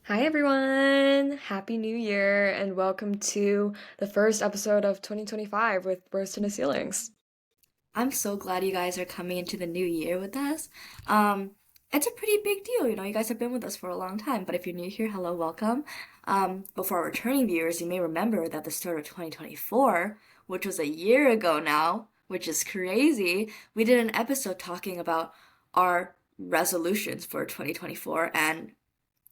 Hi everyone! Happy New Year and welcome to the first episode of 2025 with Rose to the Ceilings. I'm so glad you guys are coming into the new year with us. Um, it's a pretty big deal, you guys have been with us for a long time, but if you're new here, hello, welcome. But for our returning viewers, you may remember that the start of 2024, which was a year ago now, which is crazy, we did an episode talking about our resolutions for 2024 and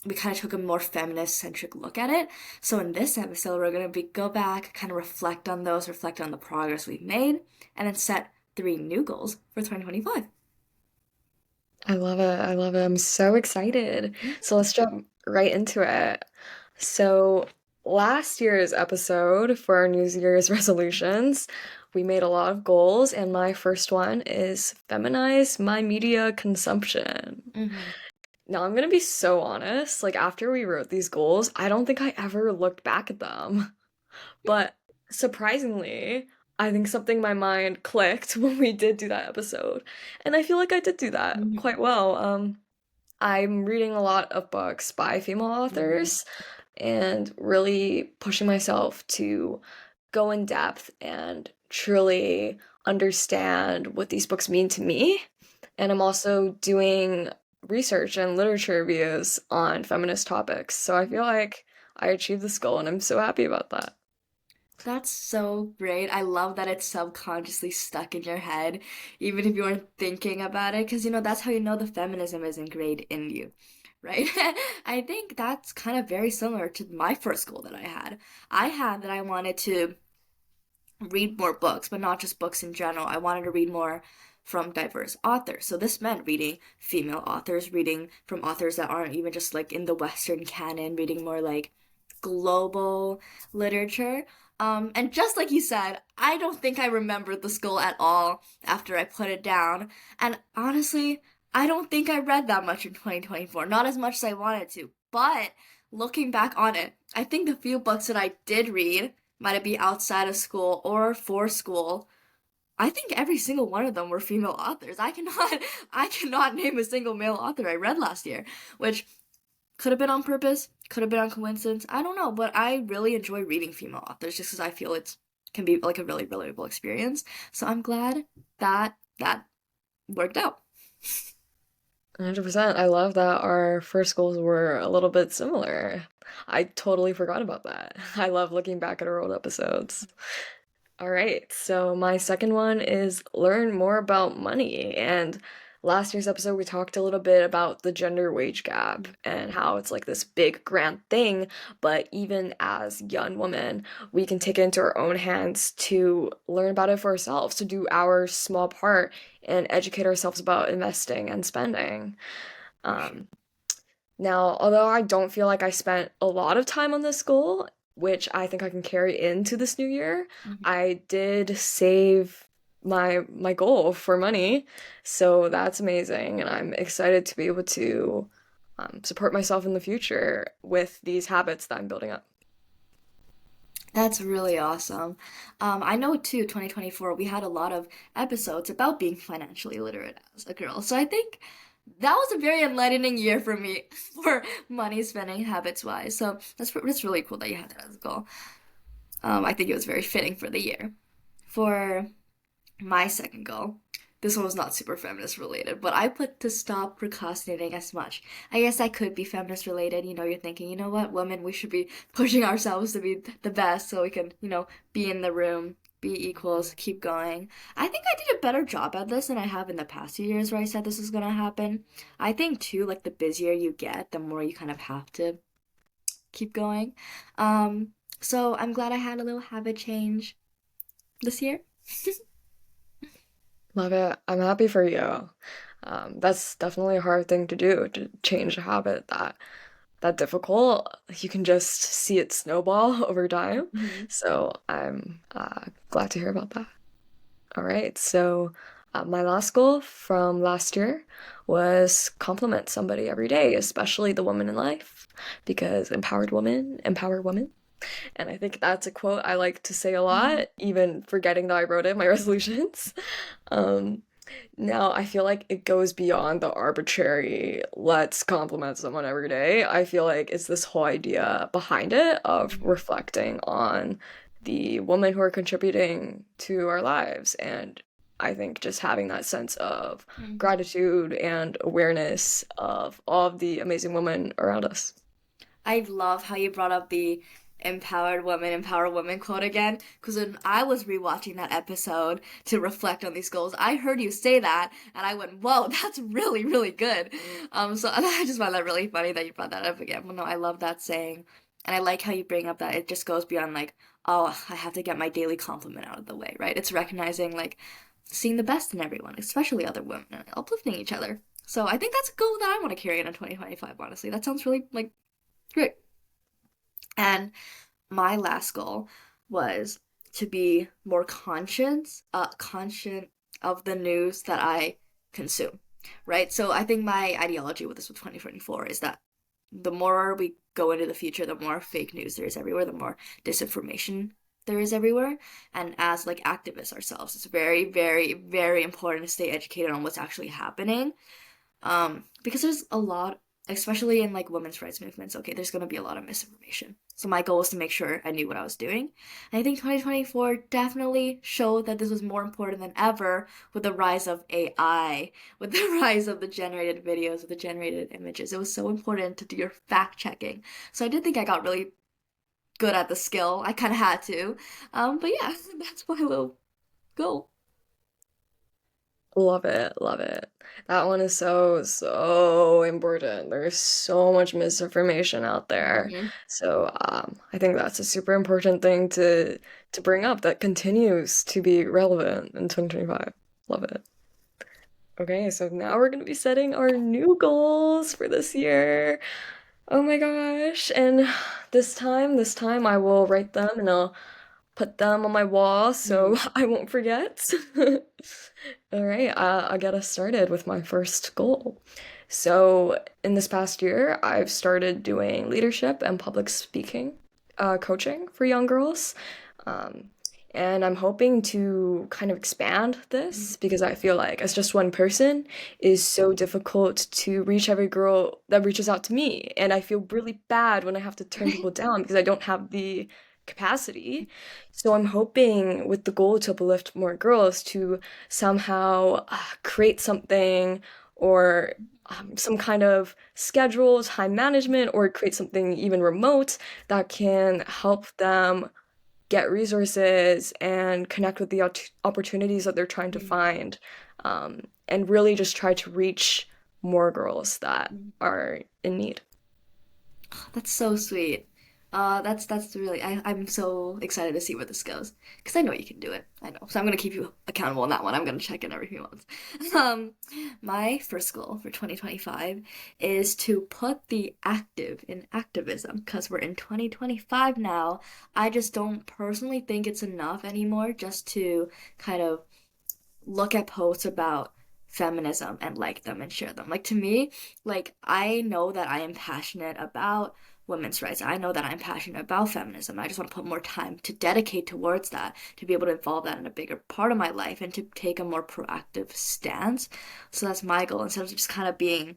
we kind of took a more feminist centric look at it. So in this episode, we're gonna go back, kind of reflect on those, reflect on the progress we've made, and then set three new goals for 2025. I love it. I love it. I'm so excited. So let's jump right into it. So, last year's episode for our New Year's resolutions, we made a lot of goals, and my first one is feminize my media consumption. Mm-hmm. Now, I'm gonna be so honest, like after we wrote these goals, I don't think I ever looked back at them. But surprisingly, I think something in my mind clicked when we did do that episode. And I feel like I did do that Mm-hmm. quite well. I'm reading a lot of books by female Mm-hmm. authors and really pushing myself to go in depth and truly understand what these books mean to me. And I'm also doing research and literature reviews on feminist topics. So I feel like I achieved this goal and I'm so happy about that. That's so great. I love that it's subconsciously stuck in your head, even if you weren't thinking about it, because that's how you know the feminism is ingrained in you, right? I think that's kind of very similar to my first goal that I had. I had that I wanted to read more books, but not just books in general. I wanted to read more from diverse authors. So this meant reading female authors, reading from authors that aren't even just like in the Western canon, reading more like global literature. And just like you said, I don't think I remembered the school at all after I put it down. And honestly, I don't think I read that much in 2024, not as much as I wanted to. But looking back on it, I think the few books that I did read, might it be outside of school or for school, I think every single one of them were female authors. I cannot name a single male author I read last year, which could have been on purpose, could have been on coincidence. I don't know, but I really enjoy reading female authors just because I feel it can be like a really relatable experience. So I'm glad that that worked out. 100%. I love that our first goals were a little bit similar. I totally forgot about that. I love looking back at our old episodes. All right, so my second one is learn more about money. And last year's episode, we talked a little bit about the gender wage gap and how it's like this big grand thing. But even as young women, we can take it into our own hands to learn about it for ourselves, to do our small part and educate ourselves about investing and spending. For sure. Um, Now, although I don't feel like I spent a lot of time on this goal, which I think I can carry into this new year, Mhm. I did save my goal for money. So that's amazing, and I'm excited to be able to support myself in the future with these habits that I'm building up. That's really awesome. I know too, 2024, we had a lot of episodes about being financially literate as a girl. So I think that was a very enlightening year for me for money spending habits wise. So that's really cool that you had that as a goal. I think it was very fitting for the year. For my second goal, this one was not super feminist related, but I put to stop procrastinating as much. I guess that could be feminist related. You're thinking, you know what, women, we should be pushing ourselves to be the best so we can, be in the room, be equals, keep going. I think I did a better job at this than I have in the past few years where I said this was gonna happen. I think too, like the busier you get, the more you kind of have to keep going. Um, so I'm glad I had a little habit change this year. Love it. I'm happy for you. That's definitely a hard thing to do, to change a habit that difficult. You can just see it snowball over time. Mhm. So I'm glad to hear about that. All right, so my last goal from last year was compliment somebody every day, especially the woman in life, because empower women. And I think that's a quote I like to say a lot, even forgetting that I wrote it in my resolutions. Um, Now, I feel like it goes beyond the arbitrary, let's compliment someone every day. I feel like it's this whole idea behind it of Mhm. reflecting on the women who are contributing to our lives. And I think just having that sense of Mhm. gratitude and awareness of all of the amazing women around us. I love how you brought up the empower women quote again, because when I was rewatching that episode to reflect on these goals, I heard you say that, and I went, "Whoa, that's really, really good." So I just find that really funny that you brought that up again. Well, no, I love that saying, and I like how you bring up that it just goes beyond like, oh, I have to get my daily compliment out of the way, right? It's recognizing like seeing the best in everyone, especially other women, and uplifting each other. So I think that's a goal that I want to carry into 2025, honestly. That sounds really like great. And my last goal was to be more conscient of the news that I consume, right? So I think my ideology with this with 2024 is that the more we go into the future, the more fake news there is everywhere, the more disinformation there is everywhere. And as like activists ourselves, it's very, very, very important to stay educated on what's actually happening, because there's a lot, especially in like women's rights movements, okay, there's gonna be a lot of misinformation. So my goal was to make sure I knew what I was doing. And I think 2024 definitely showed that this was more important than ever with the rise of AI, with the rise of the generated videos, with the generated images. It was so important to do your fact checking. So I did think I got really good at the skill. I kind of had to. But yeah, that's my little goal. Love it, love it. That one is so, so important. There's so much misinformation out there. Hmm. So, I think that's a super important thing to bring up that continues to be relevant in 2025. Love it. Okay, so now we're gonna be setting our new goals for this year. Oh my gosh. And this time I will write them and I'll put them on my wall so I won't forget. All right, I'll get us started with my first goal. So, in this past year, I've started doing leadership and public speaking coaching for young girls. Um, and I'm hoping to kind of expand this because I feel like, as just one person, is so difficult to reach every girl that reaches out to me. And I feel really bad when I have to turn people down because I don't have the capacity. So I'm hoping with the goal to uplift more girls to somehow create something or some kind of schedule, time management, or create something even remote that can help them get resources and connect with the opportunities that they're trying to find, and really just try to reach more girls that are in need. That's so sweet. That's really I'm so excited to see where this goes because I know you can do it. I know, so I'm gonna keep you accountable on that one. I'm gonna check in every few months. Um, my first goal for 2025 is to put the active in activism because we're in 2025 now. I just don't personally think it's enough anymore just to kind of look at posts about feminism and like them and share them. Like to me, like I know that I am passionate about women's rights. I know that I'm passionate about feminism. I just want to put more time to dedicate towards that, to be able to involve that in a bigger part of my life and to take a more proactive stance. So that's my goal instead of just kind of being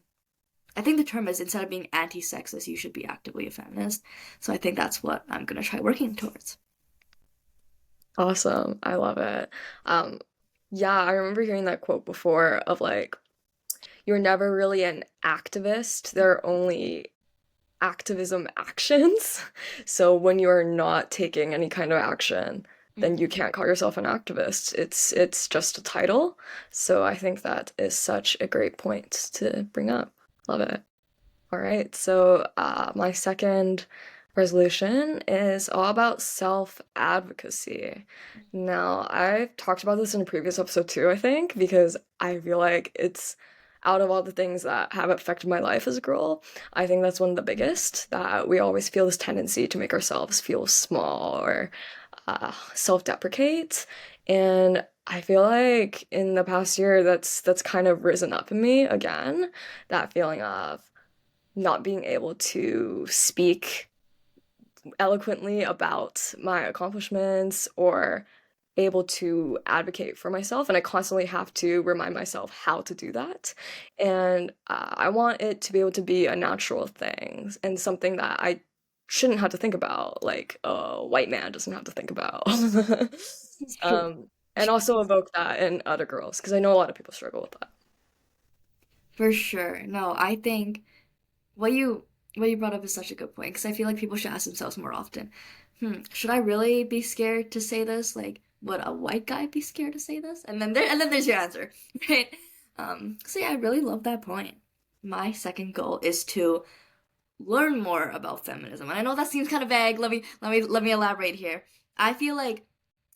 I think the term is instead of being anti-sexist, you should be actively a feminist. So I think that's what I'm gonna try working towards. Awesome. I love it. Um, yeah, I remember hearing that quote before of like, you're never really an activist. There are only activism actions. So when you're not taking any kind of action, then you can't call yourself an activist. It's just a title. So I think that is such a great point to bring up. Love it. All right, so my second resolution is all about self-advocacy. Now, I've talked about this in a previous episode too, I think, because I feel like it's out of all the things that have affected my life as a girl, I think that's one of the biggest, that we always feel this tendency to make ourselves feel small or self-deprecate. And I feel like in the past year, that's kind of risen up in me again, that feeling of not being able to speak eloquently about my accomplishments or able to advocate for myself, and I constantly have to remind myself how to do that. And I want it to be able to be a natural thing and something that I shouldn't have to think about, like a white man doesn't have to think about. True. Um, and also evoke that in other girls, because I know a lot of people struggle with that. For sure. No, I think what you what you brought up is such a good point because I feel like people should ask themselves more often. Should I really be scared to say this? Like, would a white guy be scared to say this? And then there's your answer, right? So yeah, I really love that point. My second goal is to learn more about feminism. And I know that seems kind of vague. Let me elaborate here. I feel like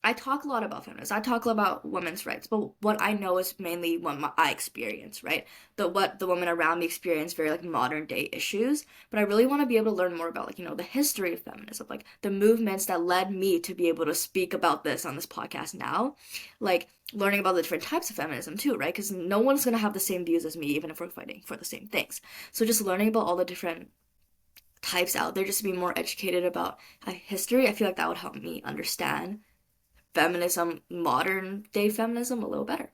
I talk a lot about feminism. I talk a lot about women's rights, but what I know is mainly what I experience, right? What the women around me experience, very like modern day issues. But I really want to be able to learn more about like, the history of feminism, like the movements that led me to be able to speak about this on this podcast now. Like learning about the different types of feminism too, right? Because no one's gonna have the same views as me, even if we're fighting for the same things. So just learning about all the different types out there, just to be more educated about history, I feel like that would help me understand feminism, modern day feminism, a little better.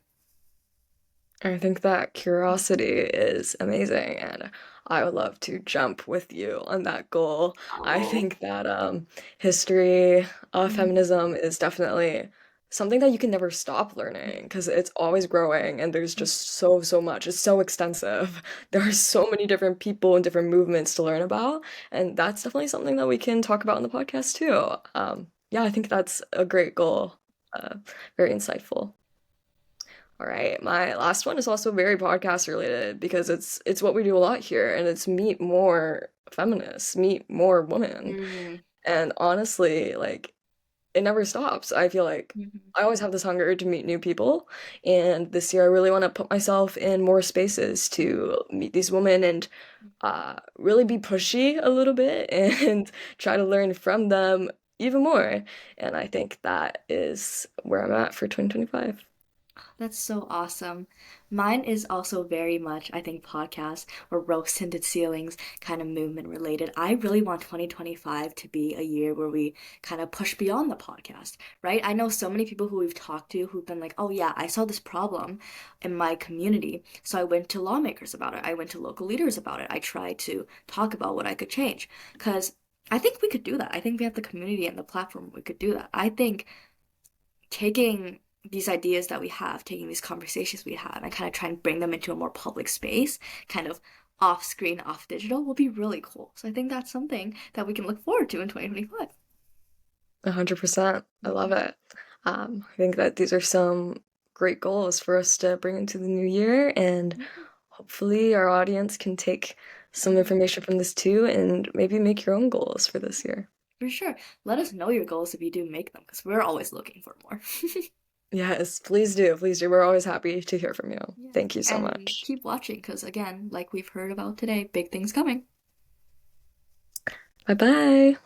I think that curiosity is amazing, and I would love to jump with you on that goal. I Oh. think that history of Mhm. feminism is definitely something that you can never stop learning because it's always growing, and there's just so much. It's so extensive. There are so many different people and different movements to learn about, and that's definitely something that we can talk about in the podcast too. Yeah, I think that's a great goal. Uh, Very insightful. All right, my last one is also very podcast related because it's what we do a lot here, and it's meet more feminists, meet more women. Mm. And honestly, like it never stops. I feel like Mhm. I always have this hunger to meet new people, and this year I really want to put myself in more spaces to meet these women and really be pushy a little bit and try to learn from them even more. And I think that is where I'm at for 2025. That's so awesome. Mine is also very much, I think, podcast or rose tinted ceilings kind of movement related. I really want 2025 to be a year where we kind of push beyond the podcast, right? I know so many people who we've talked to who've been like, oh, yeah, I saw this problem in my community. So I went to lawmakers about it. I went to local leaders about it. I tried to talk about what I could change because I think we could do that. I think we have the community and the platform. We could do that. I think taking these ideas that we have, taking these conversations we have, and kind of try and bring them into a more public space, kind of off screen, off digital, will be really cool. So I think that's something that we can look forward to in 2025. 100%. I love Mhm. it. I think that these are some great goals for us to bring into the new year, and Mhm. hopefully our audience can take some Mhm. information from this too and maybe make your own goals for this year. For sure. Let us know your goals if you do make them, because we're always looking for more. Yes, please do. Please do. We're always happy to hear from you. Yeah. Thank you so And much. keep watching, because again, like we've heard about today, big things coming. Bye bye.